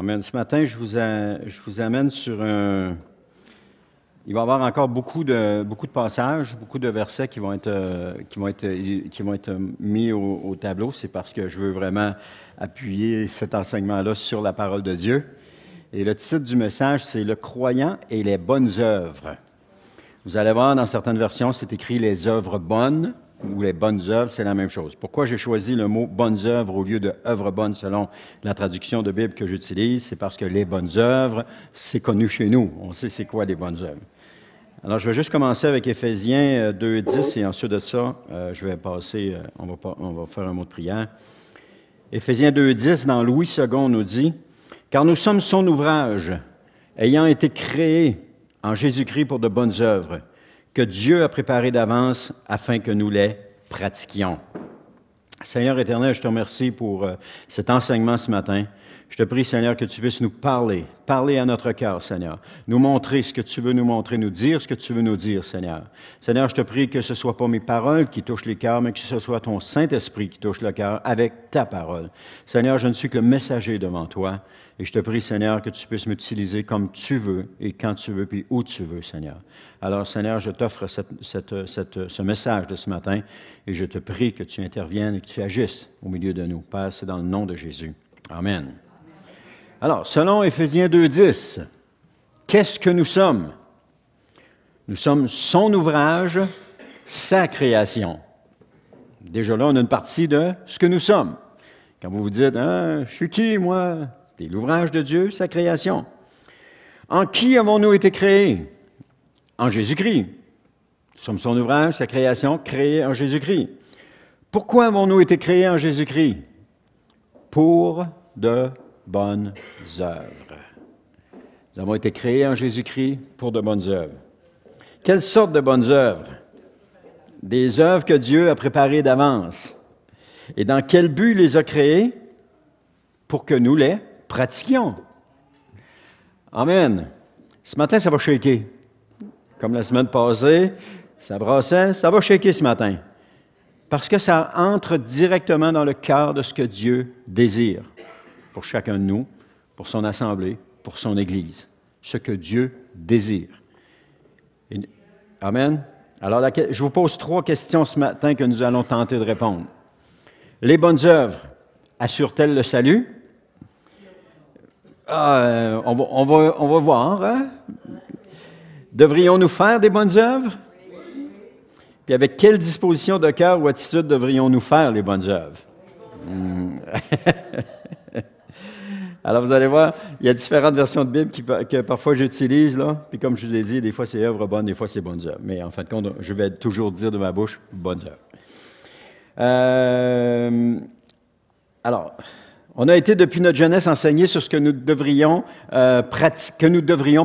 Amen. Ce matin, je vous amène sur un... Il va y avoir encore beaucoup de passages, beaucoup de versets qui vont être mis au tableau. C'est parce que je veux vraiment appuyer cet enseignement-là sur la parole de Dieu. Et le titre du message, c'est « Le croyant et les bonnes œuvres ». Vous allez voir, dans certaines versions, c'est écrit « les œuvres bonnes » ou « les bonnes œuvres », c'est la même chose. Pourquoi j'ai choisi le mot « bonnes œuvres » au lieu de « œuvres bonnes » selon la traduction de Bible que j'utilise? C'est parce que les bonnes œuvres, c'est connu chez nous. On sait c'est quoi les bonnes œuvres. Alors, je vais juste commencer avec Éphésiens 2:10 et ensuite de ça, je vais passer, on va faire un mot de prière. Éphésiens 2:10, dans Louis II, nous dit « Car nous sommes son ouvrage, ayant été créés en Jésus-Christ pour de bonnes œuvres, que Dieu a préparées d'avance afin que nous les pratiquions. » Seigneur éternel, je te remercie pour cet enseignement ce matin. Je te prie, Seigneur, que tu puisses nous parler à notre cœur, Seigneur, nous montrer ce que tu veux nous montrer, nous dire ce que tu veux nous dire, Seigneur. Seigneur, je te prie que ce ne soit pas mes paroles qui touchent les cœurs, mais que ce soit ton Saint-Esprit qui touche le cœur avec ta parole. Seigneur, je ne suis que le messager devant toi, et je te prie, Seigneur, que tu puisses m'utiliser comme tu veux, et quand tu veux, puis où tu veux, Seigneur. Alors, Seigneur, je t'offre ce message de ce matin, et je te prie que tu interviennes et que tu agisses au milieu de nous. Père, c'est dans le nom de Jésus. Amen. Alors, selon Éphésiens 2:10, qu'est-ce que nous sommes? Nous sommes son ouvrage, sa création. Déjà là, on a une partie de ce que nous sommes. Quand vous vous dites, « je suis qui, moi? » C'est l'ouvrage de Dieu, sa création. En qui avons-nous été créés? En Jésus-Christ. Nous sommes son ouvrage, sa création, créée en Jésus-Christ. Pourquoi avons-nous été créés en Jésus-Christ? Pour de bonnes œuvres. Nous avons été créés en Jésus-Christ pour de bonnes œuvres. Quelle sorte de bonnes œuvres? Des œuvres que Dieu a préparées d'avance. Et dans quel but il les a créées? Pour que nous les pratiquions. Amen. Ce matin, ça va shaker. Comme la semaine passée, ça brassait, ça va shaker ce matin. Parce que ça entre directement dans le cœur de ce que Dieu désire pour chacun de nous, pour son assemblée, pour son Église. Ce que Dieu désire. Amen. Alors, je vous pose 3 questions ce matin que nous allons tenter de répondre. Les bonnes œuvres assurent-elles le salut? On va voir. Hein? Devrions-nous faire des bonnes œuvres? Puis avec quelle disposition de cœur ou attitude devrions-nous faire les bonnes œuvres? Alors, vous allez voir, il y a différentes versions de Bible que parfois j'utilise, là. Puis comme je vous ai dit, des fois c'est œuvres bonnes, des fois c'est bonnes œuvres. Mais en fin de compte, je vais toujours dire de ma bouche, bonnes œuvres. Alors, on a été depuis notre jeunesse enseigné sur ce que nous devrions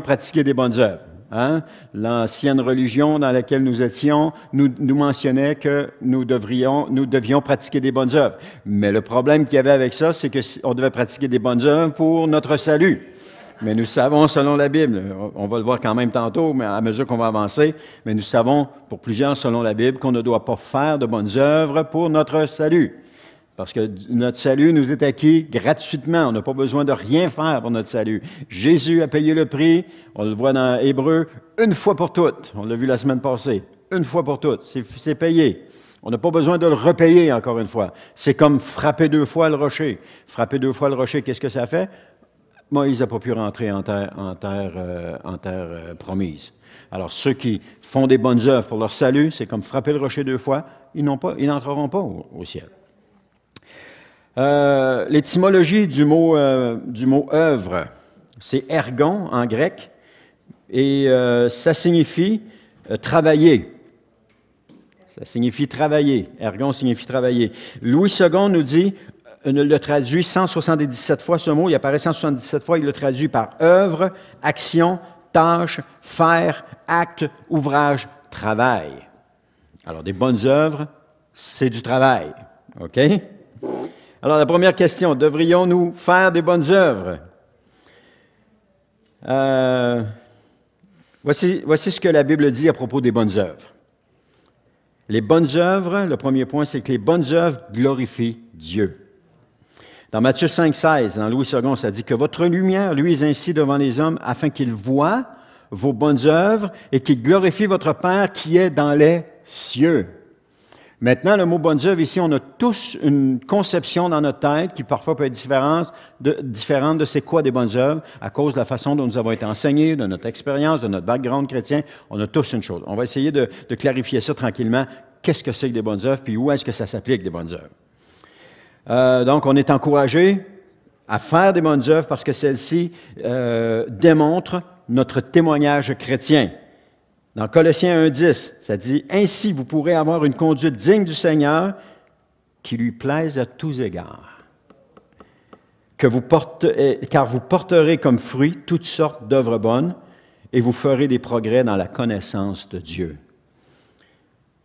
pratiquer des bonnes œuvres. Hein? L'ancienne religion dans laquelle nous étions nous mentionnait que nous devions pratiquer des bonnes œuvres. Mais le problème qu'il y avait avec ça, c'est qu'on devait pratiquer des bonnes œuvres pour notre salut. Mais nous savons, selon la Bible, on va le voir quand même tantôt, mais à mesure qu'on va avancer, mais nous savons, pour plusieurs, selon la Bible, qu'on ne doit pas faire de bonnes œuvres pour notre salut. Parce que notre salut nous est acquis gratuitement. On n'a pas besoin de rien faire pour notre salut. Jésus a payé le prix. On le voit dans Hébreux, une fois pour toutes. On l'a vu la semaine passée. Une fois pour toutes. C'est payé. On n'a pas besoin de le repayer encore une fois. C'est comme frapper 2 fois le rocher. Frapper 2 fois le rocher, qu'est-ce que ça fait? Moïse n'a pas pu rentrer en terre promise. Alors, ceux qui font des bonnes œuvres pour leur salut, c'est comme frapper le rocher 2 fois. Ils n'entreront pas au ciel. L'étymologie du mot œuvre, c'est ergon en grec, et ça signifie travailler. Ça signifie travailler. Ergon signifie travailler. Louis II nous dit, le traduit 177 fois ce mot, il apparaît 177 fois, il le traduit par œuvre, action, tâche, faire, acte, ouvrage, travail. Alors, des bonnes œuvres, c'est du travail. OK? Alors, la première question, devrions-nous faire des bonnes œuvres? Voici ce que la Bible dit à propos des bonnes œuvres. Les bonnes œuvres, le premier point, c'est que les bonnes œuvres glorifient Dieu. Dans Matthieu 5,16, dans Louis II, ça dit que votre lumière luise ainsi devant les hommes afin qu'ils voient vos bonnes œuvres et qu'ils glorifient votre Père qui est dans les cieux. Maintenant, le mot bonnes œuvres, ici, on a tous une conception dans notre tête qui parfois peut être différente de c'est quoi des bonnes œuvres à cause de la façon dont nous avons été enseignés, de notre expérience, de notre background chrétien. On a tous une chose. On va essayer de clarifier ça tranquillement. Qu'est-ce que c'est que des bonnes œuvres, puis où est-ce que ça s'applique des bonnes œuvres? Donc, on est encouragé à faire des bonnes œuvres parce que celles-ci démontrent notre témoignage chrétien. Dans Colossiens 1,10, ça dit « Ainsi, vous pourrez avoir une conduite digne du Seigneur qui lui plaise à tous égards, car vous porterez comme fruit toutes sortes d'œuvres bonnes et vous ferez des progrès dans la connaissance de Dieu.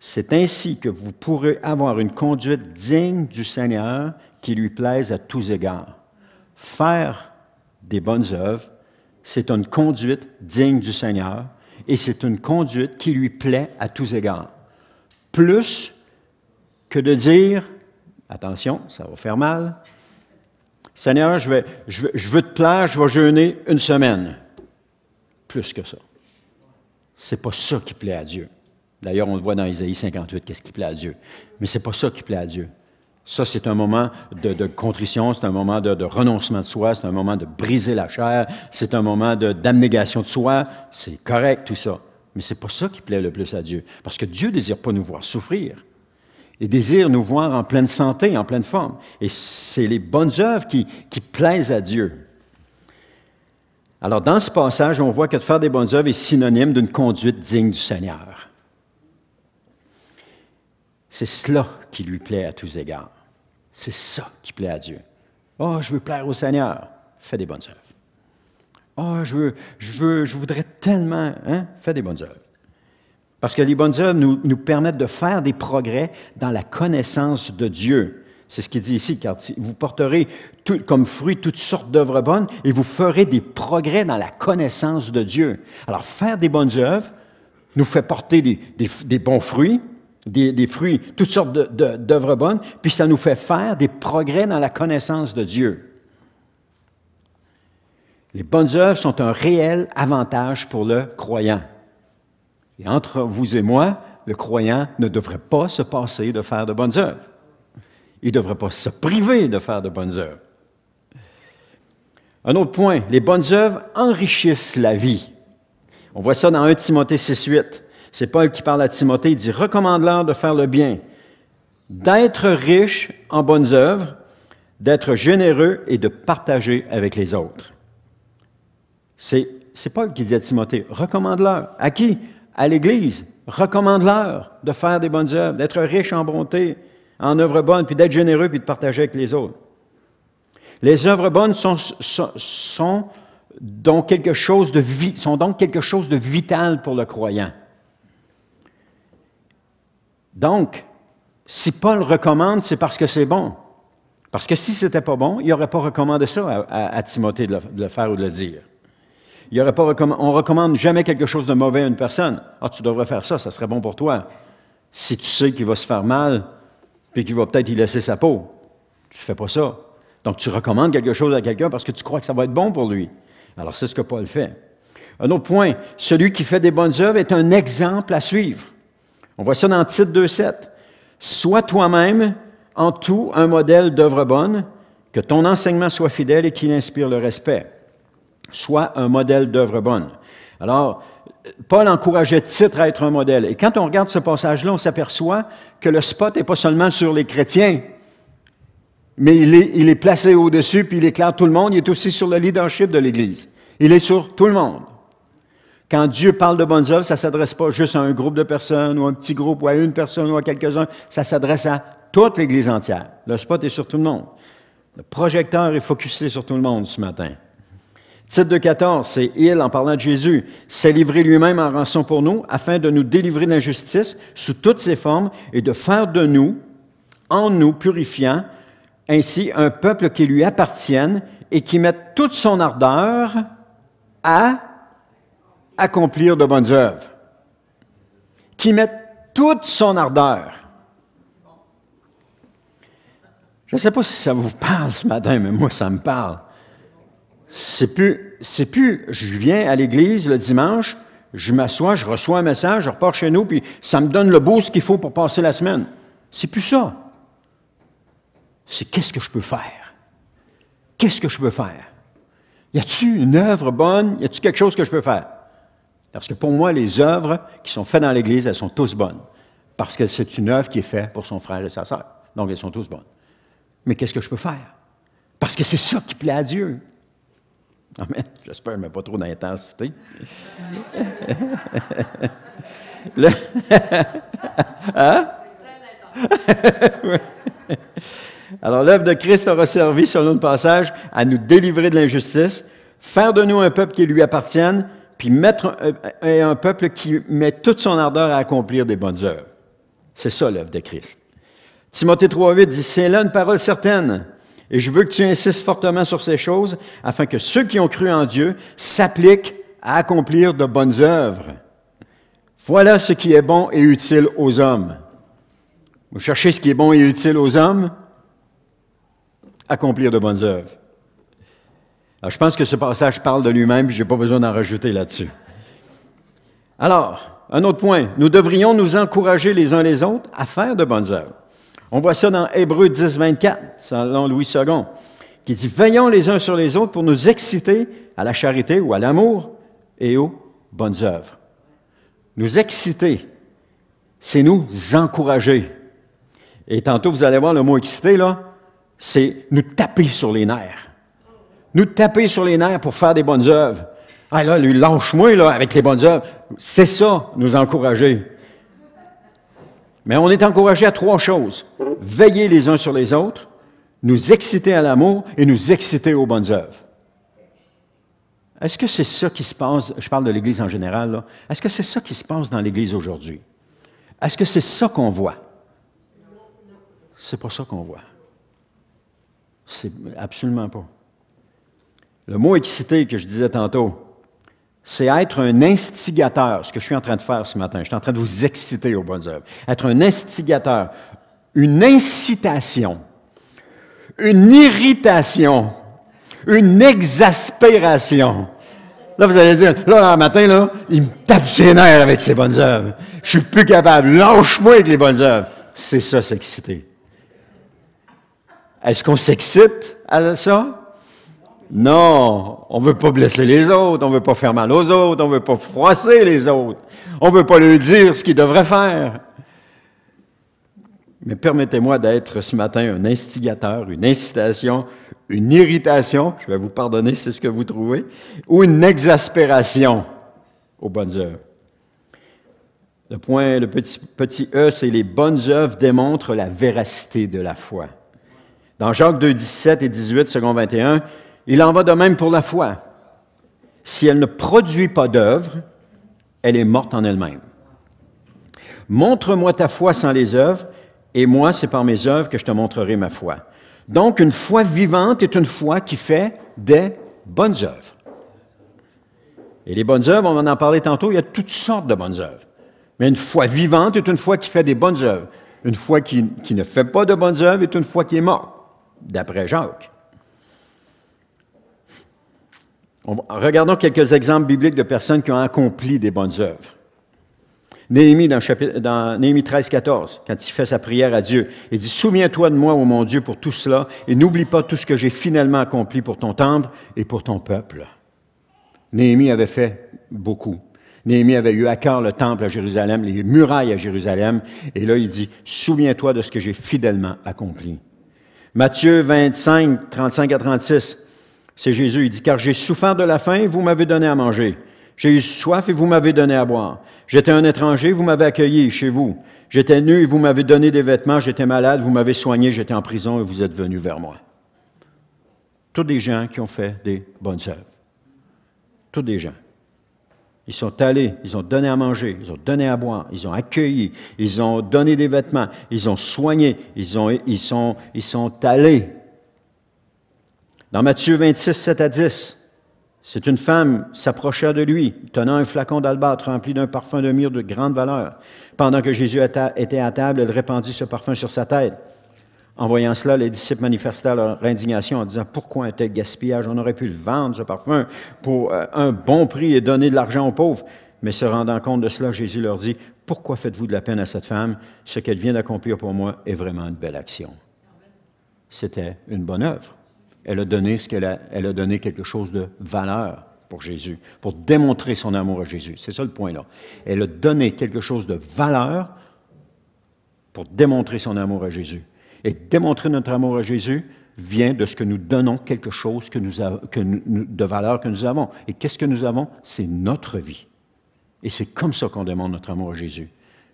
C'est ainsi que vous pourrez avoir une conduite digne du Seigneur qui lui plaise à tous égards. » Faire des bonnes œuvres, c'est une conduite digne du Seigneur, et c'est une conduite qui lui plaît à tous égards. Plus que de dire, attention, ça va faire mal, Seigneur, je veux te plaire, je vais jeûner une semaine. Plus que ça. C'est pas ça qui plaît à Dieu. D'ailleurs, on le voit dans Isaïe 58, qu'est-ce qui plaît à Dieu. Mais c'est pas ça qui plaît à Dieu. Ça, c'est un moment de contrition, c'est un moment de renoncement de soi, c'est un moment de briser la chair, c'est un moment d'abnégation de soi. C'est correct, tout ça. Mais ce n'est pas ça qui plaît le plus à Dieu. Parce que Dieu ne désire pas nous voir souffrir. Il désire nous voir en pleine santé, en pleine forme. Et c'est les bonnes œuvres qui plaisent à Dieu. Alors, dans ce passage, on voit que de faire des bonnes œuvres est synonyme d'une conduite digne du Seigneur. C'est cela qui lui plaît à tous égards. C'est ça qui plaît à Dieu. « Oh, je veux plaire au Seigneur. » Fais des bonnes œuvres. « Oh, je voudrais tellement... » Fais des bonnes œuvres. Parce que les bonnes œuvres nous permettent de faire des progrès dans la connaissance de Dieu. C'est ce qu'il dit ici, car vous porterez comme fruit toutes sortes d'œuvres bonnes et vous ferez des progrès dans la connaissance de Dieu. Alors, faire des bonnes œuvres nous fait porter des bons fruits, des fruits, toutes sortes d'œuvres bonnes, puis ça nous fait faire des progrès dans la connaissance de Dieu. Les bonnes œuvres sont un réel avantage pour le croyant. Et entre vous et moi, le croyant ne devrait pas se passer de faire de bonnes œuvres. Il ne devrait pas se priver de faire de bonnes œuvres. Un autre point, les bonnes œuvres enrichissent la vie. On voit ça dans 1 Timothée 6,8. C'est Paul qui parle à Timothée, il dit « Recommande-leur de faire le bien, d'être riche en bonnes œuvres, d'être généreux et de partager avec les autres. » C'est Paul qui dit à Timothée « Recommande-leur. » À qui? À l'Église. Recommande-leur de faire des bonnes œuvres, d'être riche en bonté, en œuvres bonnes, puis d'être généreux, puis de partager avec les autres. Les œuvres bonnes sont donc quelque chose de vital pour le croyant. Donc, si Paul recommande, c'est parce que c'est bon. Parce que si ce n'était pas bon, il n'aurait pas recommandé ça à Timothée de le faire ou de le dire. On ne recommande jamais quelque chose de mauvais à une personne. « Ah, tu devrais faire ça, ça serait bon pour toi. » Si tu sais qu'il va se faire mal, puis qu'il va peut-être y laisser sa peau, tu ne fais pas ça. Donc, tu recommandes quelque chose à quelqu'un parce que tu crois que ça va être bon pour lui. Alors, c'est ce que Paul fait. Un autre point, celui qui fait des bonnes œuvres est un exemple à suivre. On voit ça dans Tite 2,7. « Sois toi-même en tout un modèle d'œuvre bonne, que ton enseignement soit fidèle et qu'il inspire le respect. » Soit un modèle d'œuvre bonne. Alors, Paul encourageait Tite à être un modèle. Et quand on regarde ce passage-là, on s'aperçoit que le spot n'est pas seulement sur les chrétiens, mais il est placé au-dessus, puis il éclaire tout le monde. Il est aussi sur le leadership de l'Église. Il est sur tout le monde. Quand Dieu parle de bonnes œuvres, ça ne s'adresse pas juste à un groupe de personnes, ou à un petit groupe, ou à une personne, ou à quelques-uns. Ça s'adresse à toute l'Église entière. Le spot est sur tout le monde. Le projecteur est focusé sur tout le monde ce matin. Tite 2,14, c'est « Il, en parlant de Jésus, s'est livré lui-même en rançon pour nous, afin de nous délivrer de l'injustice sous toutes ses formes et de faire de nous, en nous purifiant, ainsi un peuple qui lui appartienne et qui mette toute son ardeur à accomplir de bonnes œuvres. » Qui mette toute son ardeur. Je ne sais pas si ça vous parle ce matin, mais moi, ça me parle. C'est plus, je viens à l'église le dimanche, je m'assois, je reçois un message, je repars chez nous, puis ça me donne le boost qu'il faut pour passer la semaine. C'est plus ça. C'est qu'est-ce que je peux faire? Qu'est-ce que je peux faire? Y a-t-il une œuvre bonne? Y a-t-il quelque chose que je peux faire? Parce que pour moi, les œuvres qui sont faites dans l'Église, elles sont tous bonnes. Parce que c'est une œuvre qui est faite pour son frère et sa sœur. Donc, elles sont tous bonnes. Mais qu'est-ce que je peux faire? Parce que c'est ça qui plaît à Dieu. Amen. J'espère que je ne mets pas trop d'intensité. Hein? Alors, l'œuvre de Christ aura servi, selon le passage, à nous délivrer de l'injustice, faire de nous un peuple qui lui appartienne, puis mettre un peuple qui met toute son ardeur à accomplir des bonnes œuvres. C'est ça, l'œuvre de Christ. Timothée 3,8 dit, « C'est là une parole certaine, et je veux que tu insistes fortement sur ces choses, afin que ceux qui ont cru en Dieu s'appliquent à accomplir de bonnes œuvres. Voilà ce qui est bon et utile aux hommes. » Vous cherchez ce qui est bon et utile aux hommes? Accomplir de bonnes œuvres. Alors, je pense que ce passage parle de lui-même, puis je n'ai pas besoin d'en rajouter là-dessus. Alors, un autre point, nous devrions nous encourager les uns les autres à faire de bonnes œuvres. On voit ça dans Hébreux 10, 24, selon Louis II, qui dit « Veillons les uns sur les autres pour nous exciter à la charité ou à l'amour et aux bonnes œuvres. » Nous exciter, c'est nous encourager. Et tantôt, vous allez voir le mot « exciter », là, c'est nous taper sur les nerfs. Nous taper sur les nerfs pour faire des bonnes œuvres. Ah là, lui, lâche-moi là, avec les bonnes œuvres. C'est ça, nous encourager. Mais on est encouragé à trois choses. Veiller les uns sur les autres, nous exciter à l'amour et nous exciter aux bonnes œuvres. Est-ce que c'est ça qui se passe, je parle de l'Église en général, là, est-ce que c'est ça qui se passe dans l'Église aujourd'hui? Est-ce que c'est ça qu'on voit? C'est pas ça qu'on voit. C'est absolument pas. Le mot « excité » que je disais tantôt, c'est être un instigateur, ce que je suis en train de faire ce matin. Je suis en train de vous exciter aux bonnes œuvres. Être un instigateur, une incitation, une irritation, une exaspération. Là, vous allez dire, là, un matin, là, il me tape ses nerfs avec ses bonnes œuvres. Je suis plus capable. Lâche-moi avec les bonnes œuvres. C'est ça, s'exciter. Est-ce qu'on s'excite à ça? Non, on ne veut pas blesser les autres, on ne veut pas faire mal aux autres, on ne veut pas froisser les autres, on ne veut pas leur dire ce qu'ils devraient faire. Mais permettez-moi d'être ce matin un instigateur, une incitation, une irritation, je vais vous pardonner, c'est ce que vous trouvez, ou une exaspération aux bonnes œuvres. Le point, le petit E, c'est les bonnes œuvres démontrent la véracité de la foi. Dans Jacques 2, 17 et 18, second 21, il en va de même pour la foi. Si elle ne produit pas d'œuvre, elle est morte en elle-même. Montre-moi ta foi sans les œuvres, et moi, c'est par mes œuvres que je te montrerai ma foi. Donc, une foi vivante est une foi qui fait des bonnes œuvres. Et les bonnes œuvres, on en a parlé tantôt, il y a toutes sortes de bonnes œuvres. Mais une foi vivante est une foi qui fait des bonnes œuvres. Une foi qui ne fait pas de bonnes œuvres est une foi qui est morte, d'après Jacques. Regardons quelques exemples bibliques de personnes qui ont accompli des bonnes œuvres. Néhémie, dans Néhémie 13, 14, quand il fait sa prière à Dieu, il dit « Souviens-toi de moi, ô mon Dieu, pour tout cela, et n'oublie pas tout ce que j'ai finalement accompli pour ton temple et pour ton peuple. » Néhémie avait fait beaucoup. Néhémie avait eu à cœur le temple à Jérusalem, les murailles à Jérusalem, et là il dit « Souviens-toi de ce que j'ai fidèlement accompli. » Matthieu 25, 35 à 36, c'est Jésus, il dit « Car j'ai souffert de la faim, et vous m'avez donné à manger. J'ai eu soif, et vous m'avez donné à boire. J'étais un étranger, vous m'avez accueilli chez vous. J'étais nu, et vous m'avez donné des vêtements. J'étais malade, vous m'avez soigné. J'étais en prison, et vous êtes venus vers moi. » Tous des gens qui ont fait des bonnes œuvres. Tous des gens. Ils sont allés, ils ont donné à manger, ils ont donné à boire, ils ont accueilli, ils ont donné des vêtements, ils ont soigné, ils sont allés. Dans Matthieu 26, 7 à 10, c'est une femme s'approcha de lui, tenant un flacon d'albâtre rempli d'un parfum de myrrhe de grande valeur. Pendant que Jésus était à table, elle répandit ce parfum sur sa tête. En voyant cela, les disciples manifestèrent leur indignation en disant « Pourquoi un tel gaspillage? On aurait pu le vendre, ce parfum, pour un bon prix et donner de l'argent aux pauvres. » Mais se rendant compte de cela, Jésus leur dit « Pourquoi faites-vous de la peine à cette femme? Ce qu'elle vient d'accomplir pour moi est vraiment une belle action. » C'était une bonne œuvre. Elle a donné elle a donné quelque chose de valeur pour Jésus, pour démontrer son amour à Jésus. C'est ça le point là. Elle a donné quelque chose de valeur pour démontrer son amour à Jésus. Et démontrer notre amour à Jésus vient de ce que nous donnons quelque chose de valeur que nous avons. Et qu'est-ce que nous avons? C'est notre vie. Et c'est comme ça qu'on démontre notre amour à Jésus.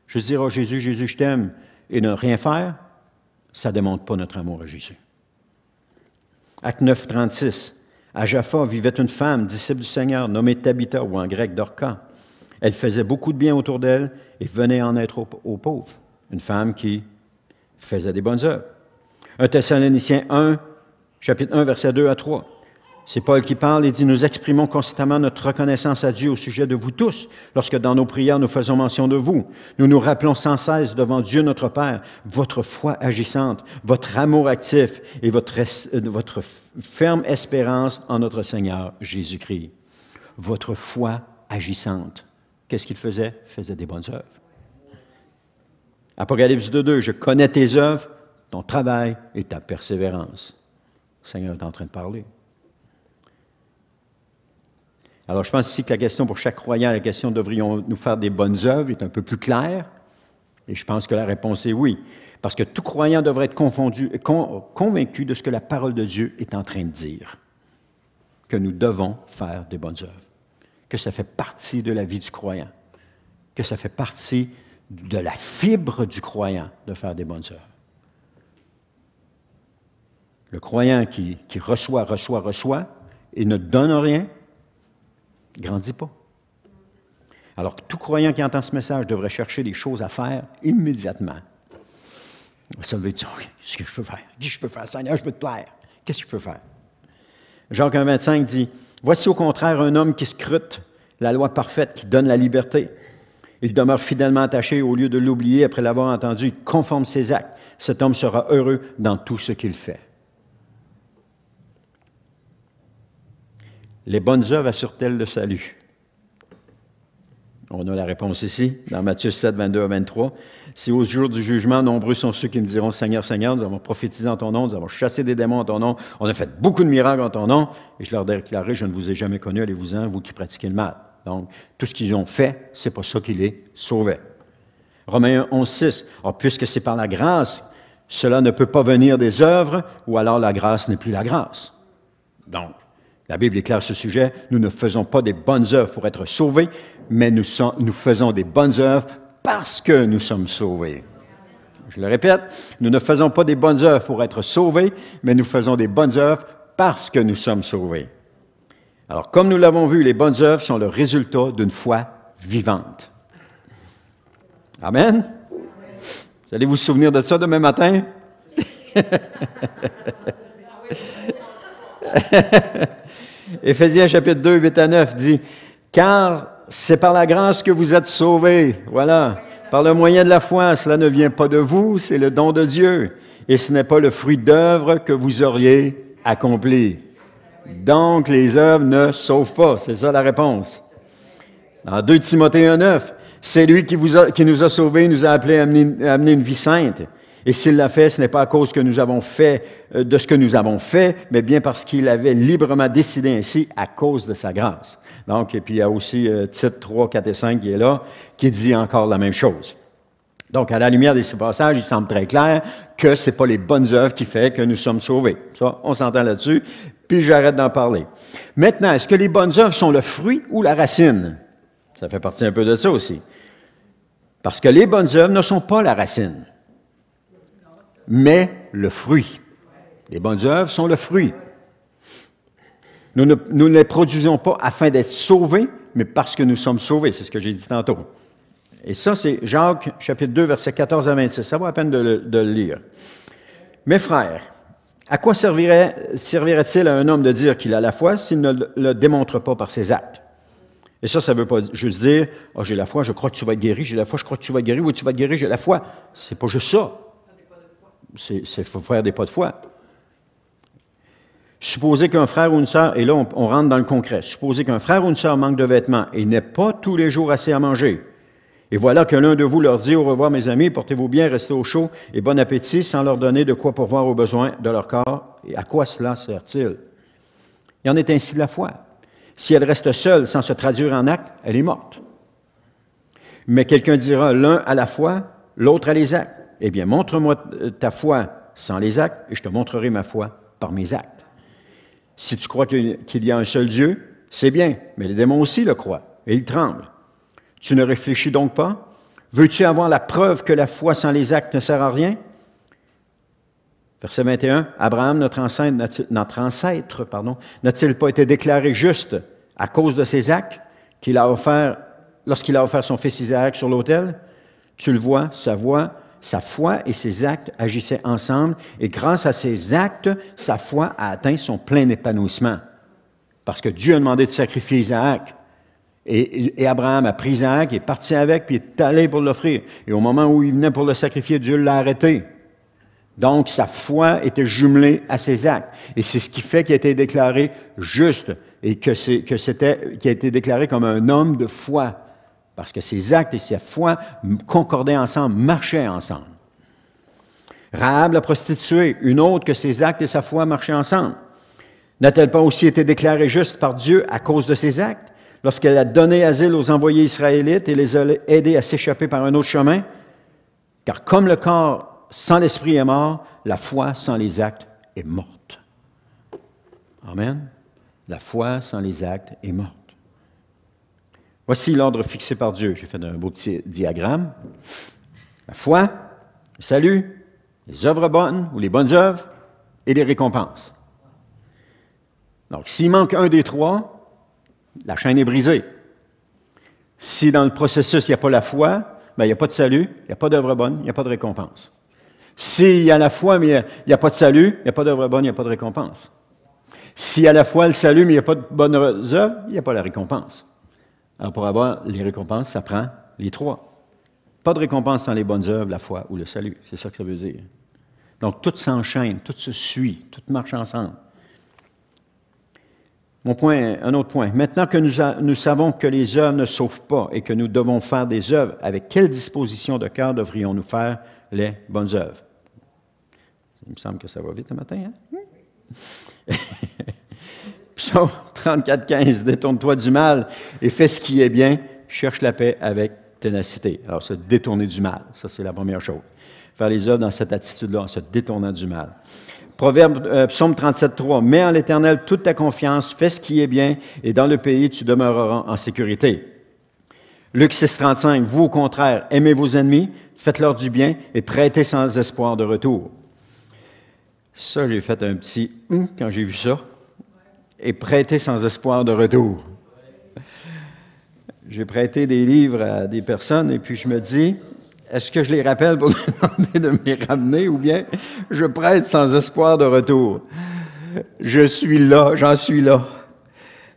Je dirais à Jésus, Jésus, je t'aime, et ne rien faire, ça ne démontre pas notre amour à Jésus. Acte 9, 36. À Jaffa vivait une femme, disciple du Seigneur, nommée Tabitha, ou en grec Dorcas. Elle faisait beaucoup de bien autour d'elle et venait en être aux pauvres. Une femme qui faisait des bonnes œuvres. 1 Thessaloniciens 1, chapitre 1, versets 2 à 3. C'est Paul qui parle et dit « Nous exprimons constamment notre reconnaissance à Dieu au sujet de vous tous, lorsque dans nos prières nous faisons mention de vous. Nous nous rappelons sans cesse devant Dieu notre Père votre foi agissante, votre amour actif et votre ferme espérance en notre Seigneur Jésus-Christ. » Votre foi agissante. Qu'est-ce qu'il faisait? Il faisait des bonnes œuvres. Apocalypse 2.2, « Je connais tes œuvres, ton travail et ta persévérance. » Le Seigneur est en train de parler. Alors, je pense ici que la question pour chaque croyant, la question « devrions-nous faire des bonnes œuvres » est un peu plus claire. Et je pense que la réponse est oui. Parce que tout croyant devrait être convaincu de ce que la parole de Dieu est en train de dire. Que nous devons faire des bonnes œuvres. Que ça fait partie de la vie du croyant. Que ça fait partie de la fibre du croyant de faire des bonnes œuvres. Le croyant qui reçoit et ne donne rien, ne grandit pas. Alors que tout croyant qui entend ce message devrait chercher des choses à faire immédiatement. Il va se lever et dire, oui, qu'est-ce que je peux faire? Qu'est-ce que je peux faire? Seigneur, je veux te plaire. Qu'est-ce que je peux faire? Jacques 1,25 dit, « Voici au contraire un homme qui scrute la loi parfaite qui donne la liberté. Il demeure fidèlement attaché au lieu de l'oublier après l'avoir entendu. Il conforme ses actes. Cet homme sera heureux dans tout ce qu'il fait. » Les bonnes œuvres assurent-elles le salut? On a la réponse ici, dans Matthieu 7, 22 à 23. « Si au jour du jugement, nombreux sont ceux qui me diront, Seigneur, Seigneur, nous avons prophétisé en ton nom, nous avons chassé des démons en ton nom, on a fait beaucoup de miracles en ton nom, et je leur déclarerai, je ne vous ai jamais connu, allez-vous-en, vous qui pratiquez le mal. » Donc, tout ce qu'ils ont fait, c'est pas ça qui les sauvait. Romains 11, 6. « Or, puisque c'est par la grâce, cela ne peut pas venir des œuvres, ou alors la grâce n'est plus la grâce. » Donc, la Bible est claire sur ce sujet. Nous ne faisons pas des bonnes œuvres pour être sauvés, mais nous faisons des bonnes œuvres parce que nous sommes sauvés. Je le répète, nous ne faisons pas des bonnes œuvres pour être sauvés, mais nous faisons des bonnes œuvres parce que nous sommes sauvés. Alors, comme nous l'avons vu, les bonnes œuvres sont le résultat d'une foi vivante. Amen? Vous allez vous souvenir de ça demain matin? Éphésiens chapitre 2, 8 à 9 dit « Car c'est par la grâce que vous êtes sauvés. » Voilà. Par le moyen de la foi, cela ne vient pas de vous, c'est le don de Dieu. Et ce n'est pas le fruit d'œuvres que vous auriez accompli. Donc, les œuvres ne sauvent pas. C'est ça la réponse. Dans 2 Timothée 1, 9, c'est lui qui nous a sauvés, nous a appelés à amener une vie sainte. Et s'il l'a fait, ce n'est pas à cause que nous avons fait de ce que nous avons fait, mais bien parce qu'il avait librement décidé ainsi à cause de sa grâce. Donc, et puis il y a aussi Tite 3, 4 et 5 qui est là, qui dit encore la même chose. Donc, à la lumière de ces passages, il semble très clair que ce n'est pas les bonnes œuvres qui font que nous sommes sauvés. Ça, on s'entend là-dessus, puis j'arrête d'en parler. Maintenant, est-ce que les bonnes œuvres sont le fruit ou la racine? Ça fait partie un peu de ça aussi. Parce que les bonnes œuvres ne sont pas la racine, mais le fruit. Les bonnes œuvres sont le fruit. Nous ne les produisons pas afin d'être sauvés, mais parce que nous sommes sauvés. C'est ce que j'ai dit tantôt. Et ça, c'est Jacques, chapitre 2, versets 14 à 26. Ça vaut la peine de le lire. Mes frères, à quoi servirait-il à un homme de dire qu'il a la foi s'il ne le démontre pas par ses actes? Et ça ne veut pas juste dire « j'ai la foi, je crois que tu vas être guéri, j'ai la foi, je crois que tu vas être guéri, oui, tu vas être guéri, j'ai la foi. » C'est pas juste ça. faut faire des pas de foi. Supposez qu'un frère ou une sœur, et là on rentre dans le concret, supposez qu'un frère ou une sœur manque de vêtements et n'ait pas tous les jours assez à manger. Et voilà que l'un de vous leur dit « Au revoir mes amis, portez-vous bien, restez au chaud et bon appétit » sans leur donner de quoi pourvoir aux besoins de leur corps. Et à quoi cela sert-il? Il en est ainsi de la foi. Si elle reste seule sans se traduire en actes, elle est morte. Mais quelqu'un dira l'un à la foi, l'autre à les actes. Eh bien, montre-moi ta foi sans les actes et je te montrerai ma foi par mes actes. Si tu crois qu'il y a un seul Dieu, c'est bien, mais les démons aussi le croient et ils tremblent. Tu ne réfléchis donc pas? Veux-tu avoir la preuve que la foi sans les actes ne sert à rien? Verset 21, Abraham, notre ancêtre, n'a-t-il pas été déclaré juste à cause de ses actes lorsqu'il a offert son fils Isaac sur l'autel? Tu le vois, sa foi et ses actes agissaient ensemble et grâce à ses actes, sa foi a atteint son plein épanouissement. Parce que Dieu a demandé de sacrifier Isaac. Et Abraham a pris Isaac, est parti avec, puis est allé pour l'offrir. Et au moment où il venait pour le sacrifier, Dieu l'a arrêté. Donc, sa foi était jumelée à ses actes. Et c'est ce qui fait qu'il a été déclaré juste et qu'il a été déclaré comme un homme de foi. Parce que ses actes et sa foi concordaient ensemble, marchaient ensemble. Rahab, la prostituée, une autre que ses actes et sa foi marchaient ensemble. N'a-t-elle pas aussi été déclarée juste par Dieu à cause de ses actes? Lorsqu'elle a donné asile aux envoyés israélites et les a aidés à s'échapper par un autre chemin? Car comme le corps sans l'esprit est mort, la foi sans les actes est morte. Amen. La foi sans les actes est morte. Voici l'ordre fixé par Dieu. J'ai fait un beau petit diagramme. La foi, le salut, les œuvres bonnes ou les bonnes œuvres et les récompenses. Donc, s'il manque un des trois, la chaîne est brisée. Si dans le processus, il n'y a pas la foi, bien, il n'y a pas de salut, il n'y a pas d'œuvre bonne, il n'y a pas de récompense. S'il y a la foi, mais il n'y a pas de salut, il n'y a pas d'œuvre bonne, il n'y a pas de récompense. S'il y a la foi, le salut, mais il n'y a pas de bonnes œuvres, il n'y a pas la récompense. Alors, pour avoir les récompenses, ça prend les trois. Pas de récompense sans les bonnes œuvres, la foi ou le salut. C'est ça que ça veut dire. Donc, tout s'enchaîne, tout se suit, tout marche ensemble. Un autre point. Maintenant que nous savons que les œuvres ne sauvent pas et que nous devons faire des œuvres, avec quelle disposition de cœur devrions-nous faire les bonnes œuvres? Il me semble que ça va vite ce matin, hein? Psaume 34, 15. Détourne-toi du mal et fais ce qui est bien, cherche la paix avec ténacité. Alors, se détourner du mal, ça c'est la première chose. Faire les œuvres dans cette attitude-là, en se détournant du mal. Psaume 37, 3. Mets en l'Éternel toute ta confiance, fais ce qui est bien, et dans le pays tu demeureras en sécurité. Luc 6, 35. Vous, au contraire, aimez vos ennemis, faites-leur du bien et prêtez sans espoir de retour. Ça, j'ai fait un petit « quand j'ai vu ça. Et prêtez sans espoir de retour. J'ai prêté des livres à des personnes et puis je me dis, est-ce que je les rappelle pour demander de me les ramener ou bien je prête sans espoir de retour? Je suis là, j'en suis là.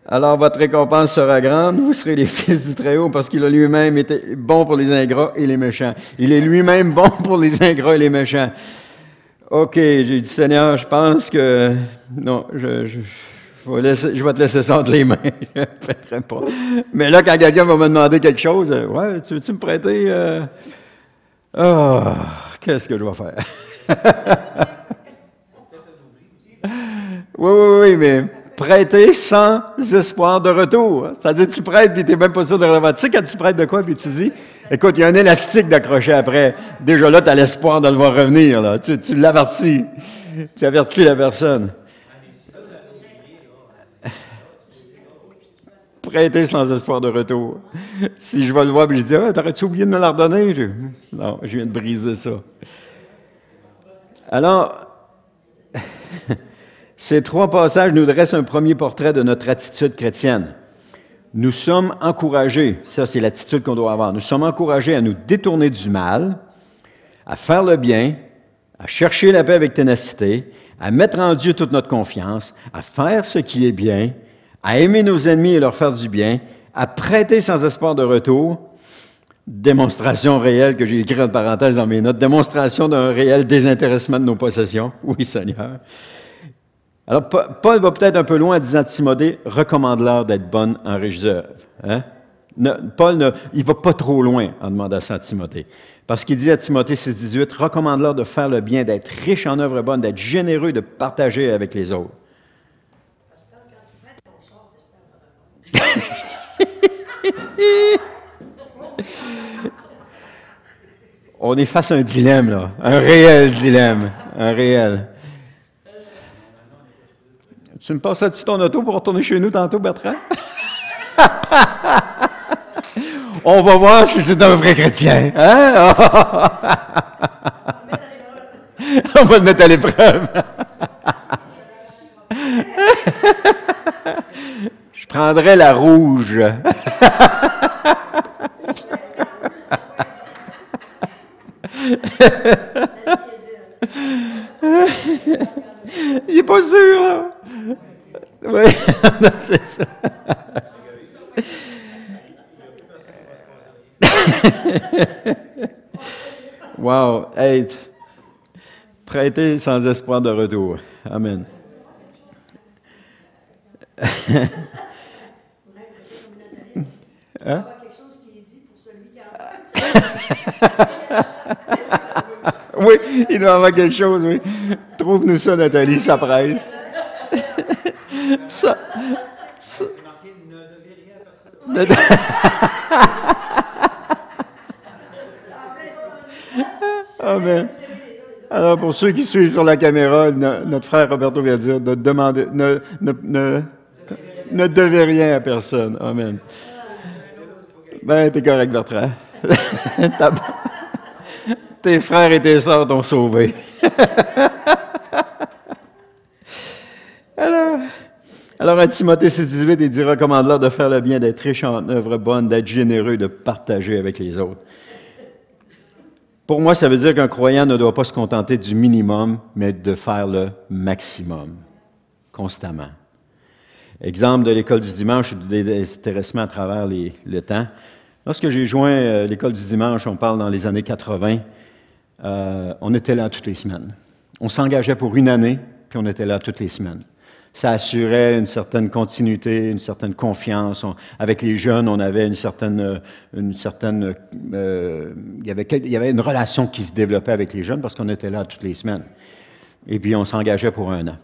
Alors votre récompense sera grande, vous serez les fils du Très-Haut parce qu'il a lui-même été bon pour les ingrats et les méchants. Il est lui-même bon pour les ingrats et les méchants. OK, j'ai dit, Seigneur, je pense que... Non, je vais te laisser ça entre les mains. Je ne prêterai pas. Mais là, quand quelqu'un va me demander quelque chose, ouais, tu veux-tu me prêter? Qu'est-ce que je vais faire? Oui, mais prêter sans espoir de retour. C'est-à-dire que tu prêtes puis tu n'es même pas sûr de revoir. Tu sais, quand tu prêtes de quoi puis tu dis, écoute, il y a un élastique d'accroché après. Déjà là, tu as l'espoir de le voir revenir. Là. Tu l'avertis. Tu avertis la personne. Prêter sans espoir de retour. Si je vais le voir et je dis, t'aurais-tu oublié de me la redonner? Non, je viens de briser ça. Alors, ces trois passages nous dressent un premier portrait de notre attitude chrétienne. Nous sommes encouragés, ça c'est l'attitude qu'on doit avoir, nous sommes encouragés à nous détourner du mal, à faire le bien, à chercher la paix avec ténacité, à mettre en Dieu toute notre confiance, à faire ce qui est bien, à aimer nos ennemis et leur faire du bien, à prêter sans espoir de retour. Démonstration réelle que j'ai écrit en parenthèse dans mes notes. Démonstration d'un réel désintéressement de nos possessions. Oui, Seigneur. Alors, Paul va peut-être un peu loin en disant à Timothée, recommande-leur d'être bonne en riches œuvres. Hein? Paul, il ne va pas trop loin en demandant ça à Timothée. Parce qu'il dit à Timothée 6,18, recommande-leur de faire le bien, d'être riche en œuvres bonnes, d'être généreux, de partager avec les autres. On est face à un dilemme, là. Un réel dilemme. Un réel. Tu me passes là-dessus ton auto pour retourner chez nous tantôt, Bertrand? On va voir si c'est un vrai chrétien. Hein? On va le mettre à l'épreuve. Je prendrais la rouge. Il n'est pas sûr, là. Oui, c'est ça. Wow. Hey, prêter sans espoir de retour. Amen. Hein? Oui, il doit y avoir quelque chose, oui. Trouve-nous ça, Nathalie, ça presse. Ça. C'est marqué, ne devez rien à personne. Amen. Alors, pour ceux qui suivent sur la caméra, notre frère Roberto vient de dire de demander, ne devez rien à personne. Amen. Ben, t'es correct, Bertrand. Tes frères et tes sœurs t'ont sauvé. Alors à Timothée 6,18, il dit, recommande-leur de faire le bien, d'être riche en œuvres bonnes, d'être généreux, de partager avec les autres. Pour moi, ça veut dire qu'un croyant ne doit pas se contenter du minimum, mais de faire le maximum, constamment. Exemple de l'école du dimanche, du désintéressement à travers le temps. Lorsque j'ai joint l'école du dimanche, on parle dans les années 80, on était là toutes les semaines. On s'engageait pour une année, puis on était là toutes les semaines. Ça assurait une certaine continuité, une certaine confiance. Avec les jeunes, on avait il y avait une relation qui se développait avec les jeunes parce qu'on était là toutes les semaines. Et puis, on s'engageait pour un an.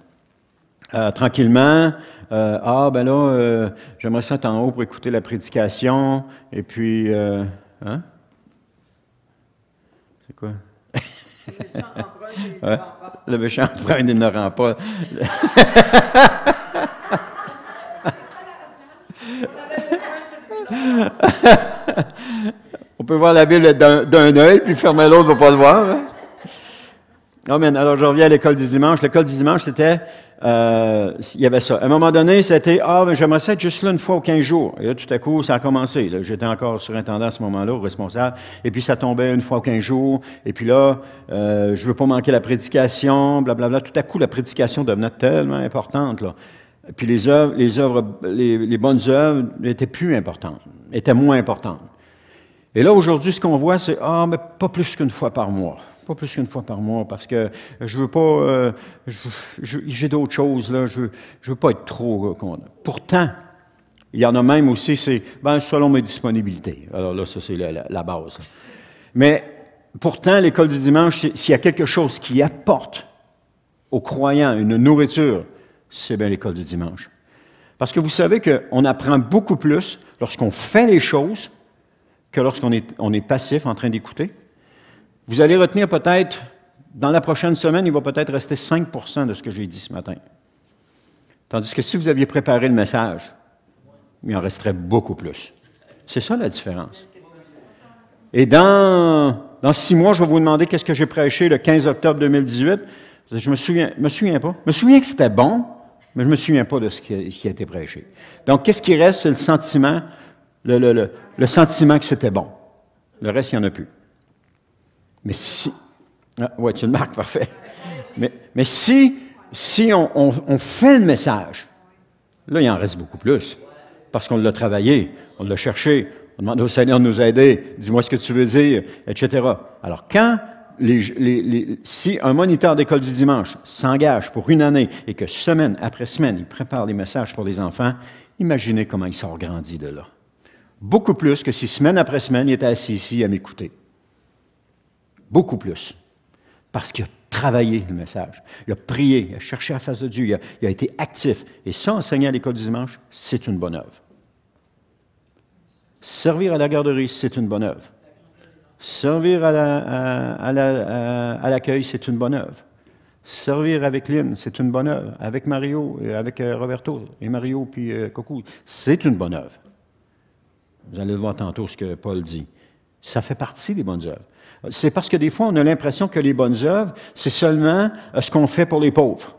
Tranquillement, j'aimerais ça être en haut pour écouter la prédication. Et puis, hein? C'est quoi? Le méchant emprunte, il ne rend pas. On peut voir la Bible d'un œil, puis fermer l'autre pour ne pas le voir. Hein? Amen. Alors, je reviens à l'école du dimanche. L'école du dimanche, c'était... il y avait ça. À un moment donné, c'était « j'aimerais ça être juste là une fois aux 15 jours. » Et là, tout à coup, ça a commencé. Là, j'étais encore surintendant à ce moment-là, ou responsable. Et puis, ça tombait une fois aux 15 jours. Et puis là, je veux pas manquer la prédication, blablabla. Tout à coup, la prédication devenait tellement importante, là. Et puis, les bonnes œuvres n'étaient plus importantes, étaient moins importantes. Et là, aujourd'hui, ce qu'on voit, c'est « mais pas plus qu'une fois par mois. » Pas plus qu'une fois par mois, parce que je veux pas... j'ai d'autres choses, là. Je veux pas être trop... Pourtant, il y en a même aussi, c'est selon mes disponibilités. Alors là, ça, c'est la base. Mais pourtant, l'école du dimanche, s'il y a quelque chose qui apporte aux croyants une nourriture, c'est bien l'école du dimanche. Parce que vous savez qu'on apprend beaucoup plus lorsqu'on fait les choses que lorsqu'on est passif en train d'écouter. Vous allez retenir peut-être, dans la prochaine semaine, il va peut-être rester 5 % de ce que j'ai dit ce matin. Tandis que si vous aviez préparé le message, il en resterait beaucoup plus. C'est ça la différence. Et dans 6 mois, je vais vous demander qu'est-ce que j'ai prêché le 15 octobre 2018. Je me souviens pas. Je me souviens que c'était bon, mais je ne me souviens pas de ce qui a été prêché. Donc, qu'est-ce qui reste? C'est le sentiment, le sentiment que c'était bon. Le reste, il n'y en a plus. Mais si... oui, tu le marques, parfait. Mais si on fait le message, là, il en reste beaucoup plus. Parce qu'on l'a travaillé, on l'a cherché, On demande au Seigneur de nous aider. Dis-moi ce que tu veux dire, etc. Alors, quand si un moniteur d'école du dimanche s'engage pour une année et que semaine après semaine, il prépare des messages pour les enfants, imaginez comment il sort grandi de là. Beaucoup plus que si semaine après semaine, il était assis ici à m'écouter. Beaucoup plus. Parce qu'il a travaillé le message. Il a prié, il a cherché la face de Dieu, il a été actif. Et ça, enseigner à l'école du dimanche, c'est une bonne œuvre. Servir à la garderie, c'est une bonne œuvre. Servir à l'accueil, c'est une bonne œuvre. Servir avec Lynn, c'est une bonne œuvre. Avec Mario, avec Roberto et Mario puis Coco, c'est une bonne œuvre. Vous allez le voir tantôt ce que Paul dit. Ça fait partie des bonnes œuvres. C'est parce que des fois, on a l'impression que les bonnes œuvres, c'est seulement ce qu'on fait pour les pauvres.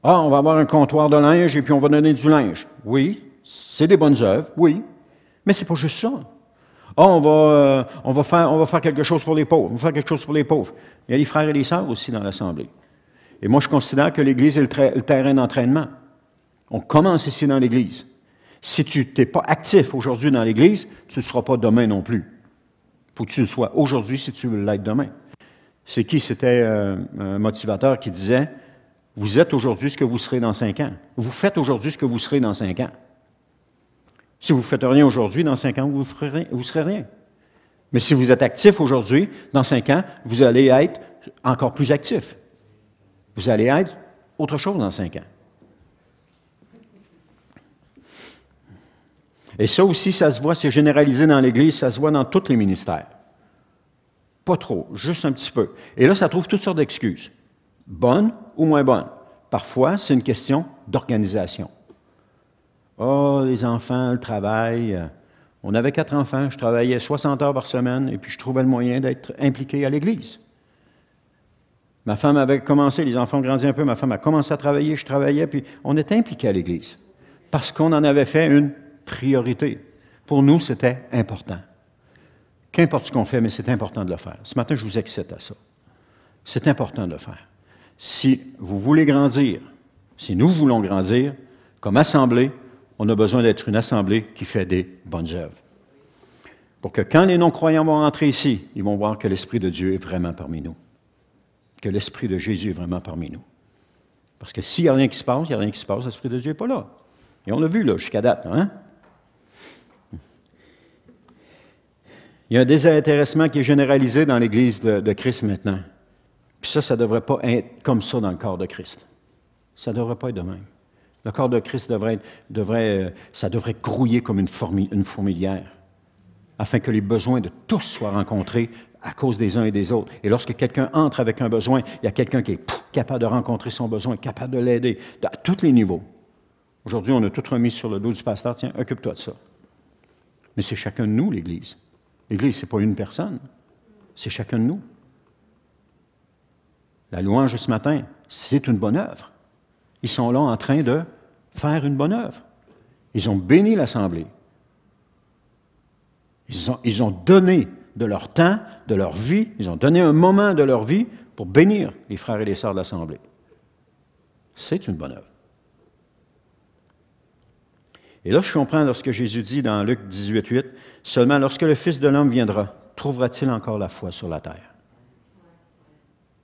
Ah, on va avoir un comptoir de linge et puis on va donner du linge. Oui, c'est des bonnes œuvres, oui. Mais c'est pas juste ça. Ah, on va faire quelque chose pour les pauvres. On va faire quelque chose pour les pauvres. Il y a les frères et les sœurs aussi dans l'Assemblée. Et moi, je considère que l'Église est le terrain d'entraînement. On commence ici dans l'Église. Si tu n'es pas actif aujourd'hui dans l'Église, tu ne le seras pas demain non plus. Il faut que tu le sois aujourd'hui si tu veux l'être demain. C'est qui? C'était un motivateur qui disait, « Vous êtes aujourd'hui ce que vous serez dans 5 ans. Vous faites aujourd'hui ce que vous serez dans 5 ans. Si vous ne faites rien aujourd'hui, dans 5 ans, vous ne serez rien. Mais si vous êtes actif aujourd'hui, dans 5 ans, vous allez être encore plus actif. Vous allez être autre chose dans 5 ans. Et ça aussi, ça se voit, c'est généralisé dans l'Église, ça se voit dans tous les ministères. Pas trop, juste un petit peu. Et là, ça trouve toutes sortes d'excuses. Bonnes ou moins bonnes. Parfois, c'est une question d'organisation. Oh, les enfants, le travail. On avait 4 enfants, je travaillais 60 heures par semaine et puis je trouvais le moyen d'être impliqué à l'Église. Ma femme avait commencé, les enfants ont grandi un peu, ma femme a commencé à travailler, je travaillais, puis on était impliqué à l'Église. Parce qu'on en avait fait une priorité. Pour nous, c'était important. Qu'importe ce qu'on fait, mais c'est important de le faire. Ce matin, je vous excite à ça. C'est important de le faire. Si vous voulez grandir, si nous voulons grandir, comme assemblée, on a besoin d'être une assemblée qui fait des bonnes œuvres. Pour que quand les non-croyants vont rentrer ici, ils vont voir que l'Esprit de Dieu est vraiment parmi nous. Que l'Esprit de Jésus est vraiment parmi nous. Parce que s'il n'y a rien qui se passe, il n'y a rien qui se passe, l'Esprit de Dieu n'est pas là. Et on l'a vu, là, jusqu'à date, hein? Il y a un désintéressement qui est généralisé dans l'Église de Christ maintenant. Puis ça ne devrait pas être comme ça dans le corps de Christ. Ça ne devrait pas être de même. Le corps de Christ devrait grouiller comme une fourmilière, afin que les besoins de tous soient rencontrés à cause des uns et des autres. Et lorsque quelqu'un entre avec un besoin, il y a quelqu'un qui est capable de rencontrer son besoin, capable de l'aider à tous les niveaux. Aujourd'hui, on a tout remis sur le dos du pasteur. Tiens, occupe-toi de ça. Mais c'est chacun de nous, l'Église. L'Église, ce n'est pas une personne, c'est chacun de nous. La louange de ce matin, c'est une bonne œuvre. Ils sont là en train de faire une bonne œuvre. Ils ont béni l'Assemblée. Ils ont donné de leur temps, de leur vie, ils ont donné un moment de leur vie pour bénir les frères et les sœurs de l'Assemblée. C'est une bonne œuvre. Et là, je comprends lorsque Jésus dit dans Luc 18:8, « Seulement lorsque le Fils de l'homme viendra, trouvera-t-il encore la foi sur la terre? »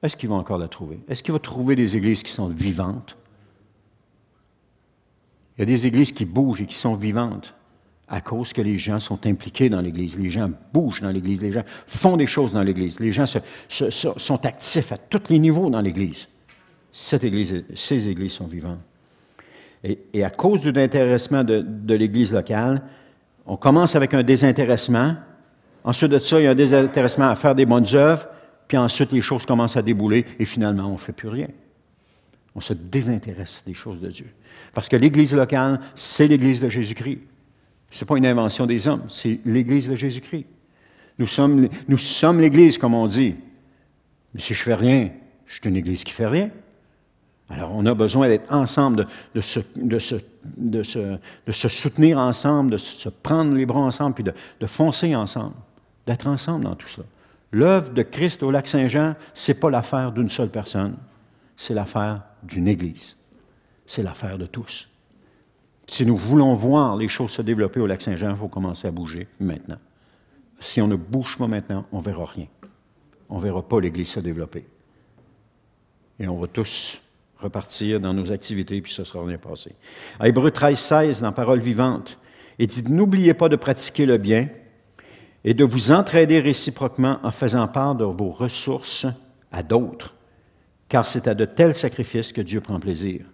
Est-ce qu'il va encore la trouver? Est-ce qu'il va trouver des églises qui sont vivantes? Il y a des églises qui bougent et qui sont vivantes à cause que les gens sont impliqués dans l'Église. Les gens bougent dans l'Église, les gens font des choses dans l'Église, les gens sont actifs à tous les niveaux dans l'Église. Ces églises sont vivantes. Et à cause du désintéressement de l'Église locale, on commence avec un désintéressement. Ensuite de ça, il y a un désintéressement à faire des bonnes œuvres. Puis ensuite, les choses commencent à débouler et finalement, on ne fait plus rien. On se désintéresse des choses de Dieu. Parce que l'Église locale, c'est l'Église de Jésus-Christ. Ce n'est pas une invention des hommes, c'est l'Église de Jésus-Christ. Nous sommes l'Église, comme on dit. Mais si je ne fais rien, je suis une Église qui ne fait rien. Alors, on a besoin d'être ensemble, de se soutenir ensemble, de se prendre les bras ensemble, puis de foncer ensemble, d'être ensemble dans tout ça. L'œuvre de Christ au Lac-Saint-Jean, ce n'est pas l'affaire d'une seule personne, c'est l'affaire d'une Église. C'est l'affaire de tous. Si nous voulons voir les choses se développer au Lac-Saint-Jean, il faut commencer à bouger maintenant. Si on ne bouge pas maintenant, on ne verra rien. On ne verra pas l'Église se développer. Et on va tous repartir dans nos activités, puis ce sera rien passé. À Hébreux 13:16, dans Parole vivante, il dit « N'oubliez pas de pratiquer le bien et de vous entraider réciproquement en faisant part de vos ressources à d'autres, car c'est à de tels sacrifices que Dieu prend plaisir. »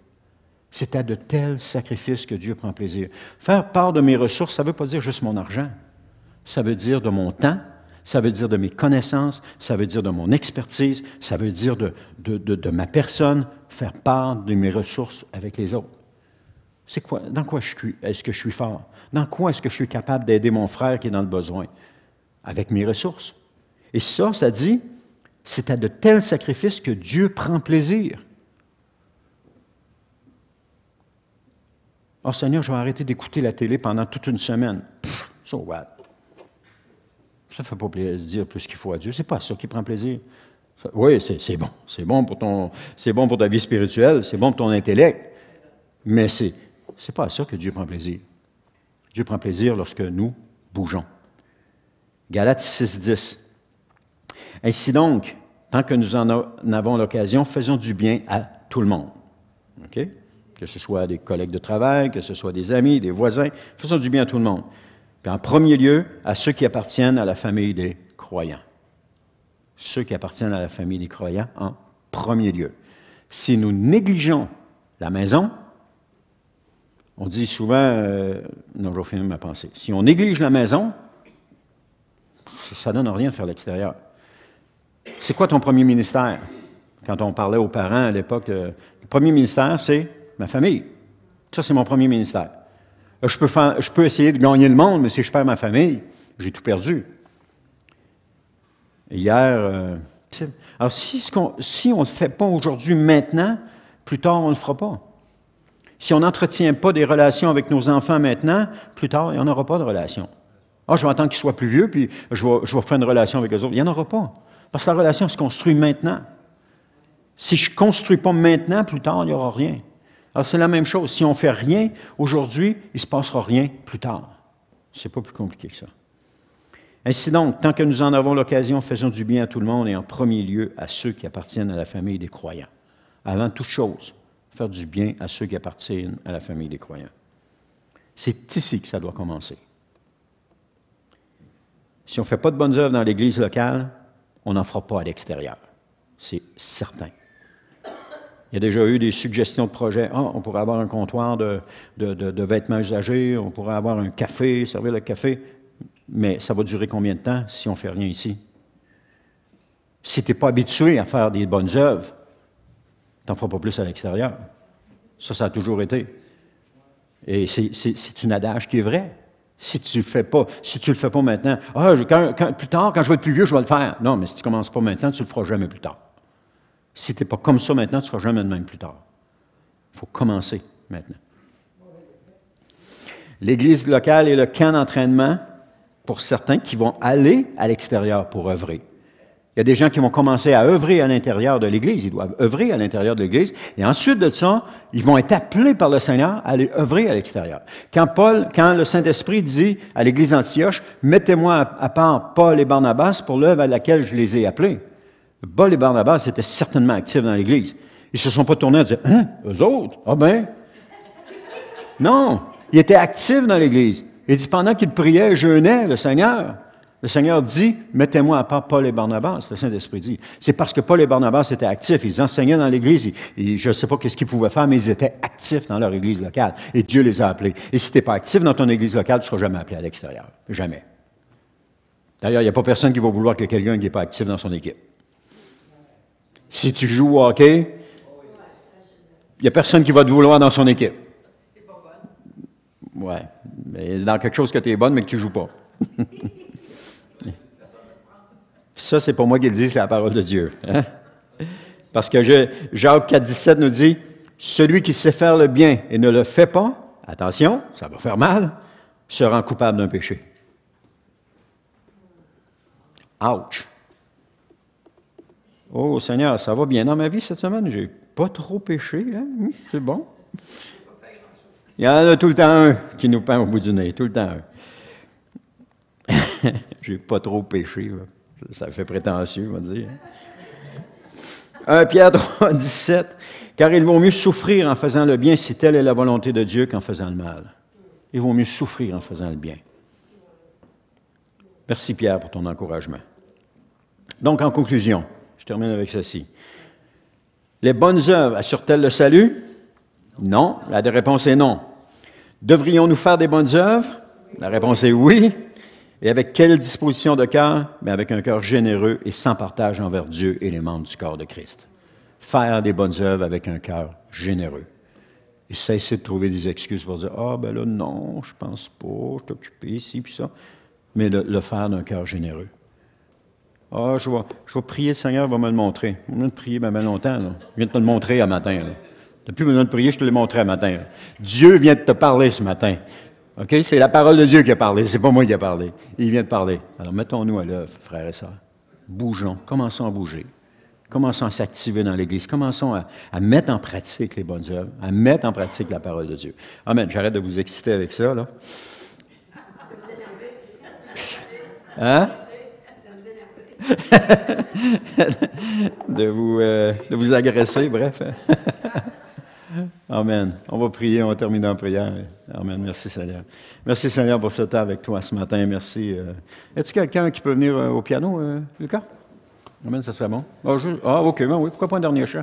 C'est à de tels sacrifices que Dieu prend plaisir. Faire part de mes ressources, ça ne veut pas dire juste mon argent. Ça veut dire de mon temps, ça veut dire de mes connaissances, ça veut dire de mon expertise, ça veut dire de ma personne, faire part de mes ressources avec les autres. C'est quoi? Dans quoi est-ce que je suis fort? Dans quoi est-ce que je suis capable d'aider mon frère qui est dans le besoin? Avec mes ressources. Et ça dit, c'est à de tels sacrifices que Dieu prend plaisir. Oh Seigneur, je vais arrêter d'écouter la télé pendant toute une semaine. Pff, so what? Ça ne fait pas plaisir plus qu'il faut à Dieu. C'est pas ça qui prend plaisir. Oui, c'est bon. C'est bon pour ta vie spirituelle, c'est bon pour ton intellect. Mais c'est pas à ça que Dieu prend plaisir. Dieu prend plaisir lorsque nous bougeons. Galates 6:10. Ainsi donc, tant que nous en avons l'occasion, faisons du bien à tout le monde. OK? Que ce soit des collègues de travail, que ce soit des amis, des voisins, faisons du bien à tout le monde. Puis en premier lieu, à ceux qui appartiennent à la famille des croyants. Ceux qui appartiennent à la famille des croyants en premier lieu. Si nous négligeons la maison, on dit souvent, non, je vais finir ma pensée. Si on néglige la maison, ça ne donne rien de faire l'extérieur. C'est quoi ton premier ministère? Quand on parlait aux parents à l'époque, le premier ministère, c'est ma famille. Ça, c'est mon premier ministère. Je peux essayer de gagner le monde, mais si je perds ma famille, j'ai tout perdu. Hier, alors si on ne le fait pas aujourd'hui, maintenant, plus tard, on ne le fera pas. Si on n'entretient pas des relations avec nos enfants maintenant, plus tard, il n'y en aura pas de relation. Ah, je vais attendre qu'ils soient plus vieux, puis je vais faire une relation avec eux autres. Il n'y en aura pas. Parce que la relation se construit maintenant. Si je ne construis pas maintenant, plus tard, il n'y aura rien. Alors, c'est la même chose. Si on ne fait rien aujourd'hui, il ne se passera rien plus tard. Ce n'est pas plus compliqué que ça. Ainsi donc, tant que nous en avons l'occasion, faisons du bien à tout le monde et en premier lieu à ceux qui appartiennent à la famille des croyants. Avant toute chose, faire du bien à ceux qui appartiennent à la famille des croyants. C'est ici que ça doit commencer. Si on ne fait pas de bonnes œuvres dans l'Église locale, on n'en fera pas à l'extérieur. C'est certain. Il y a déjà eu des suggestions de projets. Ah, on pourrait avoir un comptoir de vêtements usagés, on pourrait avoir un café, servir le café. Mais ça va durer combien de temps si on ne fait rien ici? Si tu n'es pas habitué à faire des bonnes œuvres, tu n'en feras pas plus à l'extérieur. Ça a toujours été. Et c'est une adage qui est vrai. Si tu le fais pas maintenant, plus tard, quand je vais être plus vieux, je vais le faire. Non, mais si tu ne commences pas maintenant, tu ne le feras jamais plus tard. Si tu n'es pas comme ça maintenant, tu ne seras jamais de même plus tard. Il faut commencer maintenant. L'Église locale est le camp d'entraînement pour certains qui vont aller à l'extérieur pour œuvrer. Il y a des gens qui vont commencer à œuvrer à l'intérieur de l'Église. Ils doivent œuvrer à l'intérieur de l'Église. Et ensuite de ça, ils vont être appelés par le Seigneur à aller œuvrer à l'extérieur. Quand le Saint-Esprit dit à l'Église d'Antioche, « Mettez-moi à part Paul et Barnabas pour l'œuvre à laquelle je les ai appelés », Paul et Barnabas étaient certainement actifs dans l'Église. Ils ne se sont pas tournés et dit « Hein, eux autres? Ah ben? » Non, ils étaient actifs dans l'Église. Il dit, pendant qu'ils priaient et jeûnaient, le Seigneur dit, « Mettez-moi à part Paul et Barnabas. » Le Saint-Esprit dit. C'est parce que Paul et Barnabas étaient actifs. Ils enseignaient dans l'Église. Je ne sais pas ce qu'ils pouvaient faire, mais ils étaient actifs dans leur Église locale. Et Dieu les a appelés. Et si tu n'es pas actif dans ton Église locale, tu ne seras jamais appelé à l'extérieur. Jamais. D'ailleurs, il n'y a pas personne qui va vouloir que quelqu'un qui n'est pas actif dans son équipe. Si tu joues au hockey, il n'y a personne qui va te vouloir dans son équipe. Oui, mais dans quelque chose que tu es bonne, mais que tu ne joues pas. Ça, c'est pas moi qui le dis, c'est la parole de Dieu. Hein? Parce que Jacques 4,17 nous dit, « Celui qui sait faire le bien et ne le fait pas, attention, ça va faire mal, se rend coupable d'un péché. » Ouch! Oh Seigneur, ça va bien dans ma vie cette semaine? J'ai pas trop péché, hein? C'est bon. Il y en a tout le temps un qui nous pend au bout du nez, tout le temps un. J'ai pas trop péché, là. Ça fait prétentieux, on va dire. 1 Pierre 3, 17. Car il vaut mieux souffrir en faisant le bien si telle est la volonté de Dieu qu'en faisant le mal. Il vaut mieux souffrir en faisant le bien. Merci Pierre pour ton encouragement. Donc, en conclusion, je termine avec ceci. Les bonnes œuvres assurent-elles le salut? Non. La réponse est non. Devrions-nous faire des bonnes œuvres? La réponse est oui. Et avec quelle disposition de cœur? Bien, avec un cœur généreux et sans partage envers Dieu et les membres du corps de Christ. Faire des bonnes œuvres avec un cœur généreux. Et cesser de trouver des excuses pour dire « Ah, ben là, non, je pense pas, je suis occupé ici, puis ça. » Mais le faire d'un cœur généreux. « Ah, je vais prier, le Seigneur va me le montrer. » On vient de prier bien longtemps, là. Il vient de te le montrer à matin, là. Tu n'as plus besoin de prier, je te l'ai montré à matin, là. Dieu vient de te parler ce matin. OK? C'est la parole de Dieu qui a parlé, c'est pas moi qui a parlé. Il vient de parler. Alors, mettons-nous à l'œuvre, frères et sœurs. Bougeons, commençons à bouger. Commençons à s'activer dans l'Église. Commençons à mettre en pratique les bonnes œuvres, à mettre en pratique la parole de Dieu. Amen. J'arrête de vous exciter avec ça, là. Hein? de vous agresser, bref. Amen. On va prier, on va terminer en prière. Amen. Merci Seigneur. Merci Seigneur pour ce temps avec toi ce matin. Merci. Est-ce quelqu'un qui peut venir au piano, Lucas? Amen, ça serait bon. OK, ben oui, pourquoi pas un dernier chant?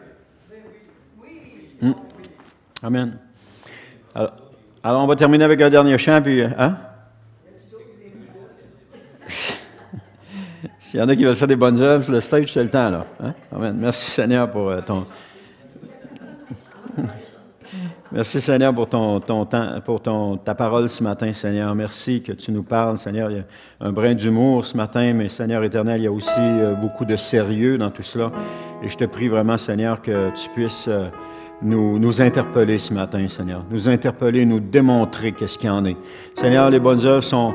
Amen. Alors, on va terminer avec un dernier chant, puis, hein? S'il y en a qui veulent faire des bonnes œuvres sur le stage, c'est le temps, là. Hein? Amen. Merci Seigneur pour Merci Seigneur pour ton temps, pour ta parole ce matin, Seigneur. Merci que tu nous parles, Seigneur. Il y a un brin d'humour ce matin, mais Seigneur éternel, il y a aussi beaucoup de sérieux dans tout cela. Et je te prie vraiment, Seigneur, que tu puisses nous interpeller ce matin, Seigneur. Nous interpeller, nous démontrer qu'est-ce qu'il y en est. Seigneur, les bonnes œuvres sont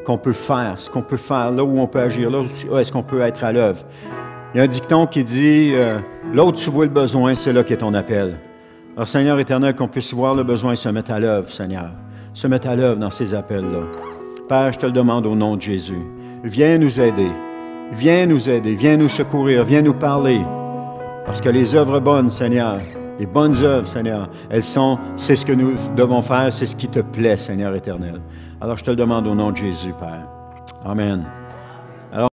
qu'on peut faire, ce qu'on peut faire, là où on peut agir, là où est-ce qu'on peut être à l'œuvre. Il y a un dicton qui dit là où tu vois le besoin, c'est là qu'est ton appel. Alors, Seigneur éternel, qu'on puisse voir le besoin et se mettre à l'œuvre, Seigneur. Se mettre à l'œuvre dans ces appels-là. Père, je te le demande au nom de Jésus. Viens nous aider. Viens nous aider. Viens nous secourir. Viens nous parler. Parce que les œuvres bonnes, Seigneur, les bonnes œuvres, Seigneur, c'est ce que nous devons faire, c'est ce qui te plaît, Seigneur éternel. Alors, je te le demande au nom de Jésus, Père. Amen.